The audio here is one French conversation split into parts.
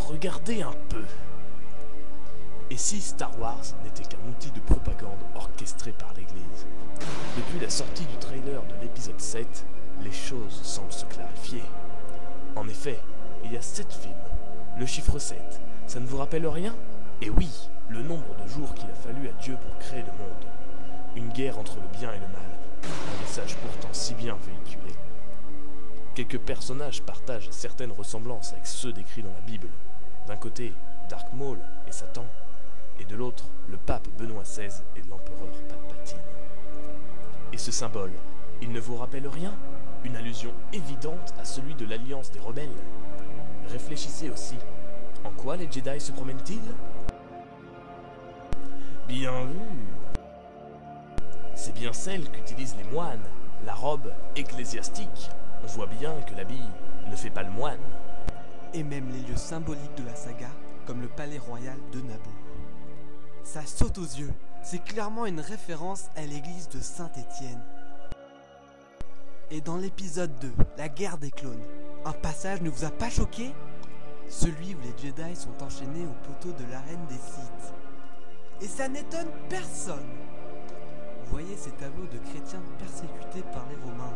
regardez un peu. Et si Star Wars n'était qu'un outil de propagande orchestré par l'Église? Depuis la sortie du trailer de l'épisode 7, les choses semblent se clarifier. En effet, il y a 7 films. Le chiffre 7, ça ne vous rappelle rien? Et oui, le nombre de jours qu'il a fallu à Dieu pour créer le monde. Une guerre entre le bien et le mal, un message pourtant si bien véhiculé. Quelques personnages partagent certaines ressemblances avec ceux décrits dans la Bible. D'un côté, Dark Maul et Satan, et de l'autre, le pape Benoît XVI et l'empereur Palpatine. Et ce symbole, il ne vous rappelle rien? Une allusion évidente à celui de l'Alliance des Rebelles. Réfléchissez aussi, en quoi les Jedi se promènent-ils? Bien vu! C'est bien celle qu'utilisent les moines, la robe ecclésiastique. On voit bien que l'habit ne fait pas le moine. Et même les lieux symboliques de la saga, comme le palais royal de Naboo. Ça saute aux yeux, c'est clairement une référence à l'église de Saint-Étienne. Et dans l'épisode 2, la guerre des clones, un passage ne vous a pas choqué? Celui où les Jedi sont enchaînés au poteau de l'arène des Sith. Et ça n'étonne personne! Vous voyez ces tableaux de chrétiens persécutés par les Romains.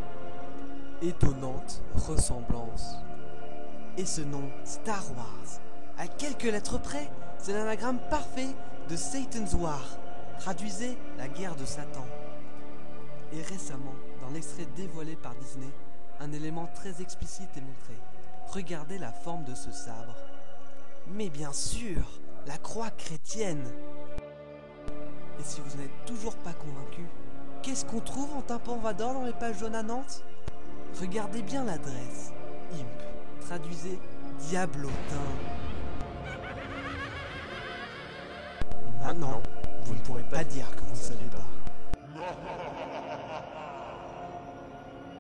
Étonnante ressemblance. Et ce nom, Star Wars, à quelques lettres près, c'est l'anagramme parfait de Satan's War. Traduisez la guerre de Satan. Et récemment, dans l'extrait dévoilé par Disney, un élément très explicite est montré. Regardez la forme de ce sabre. Mais bien sûr, la croix chrétienne. Et si vous n'êtes toujours pas convaincu, qu'est-ce qu'on trouve en tapant Vador dans les pages jaunes à Nantes? Regardez bien l'adresse. Imp. Traduisez Diablotin. Maintenant, vous ne pourrez pas dire que vous ne savez pas.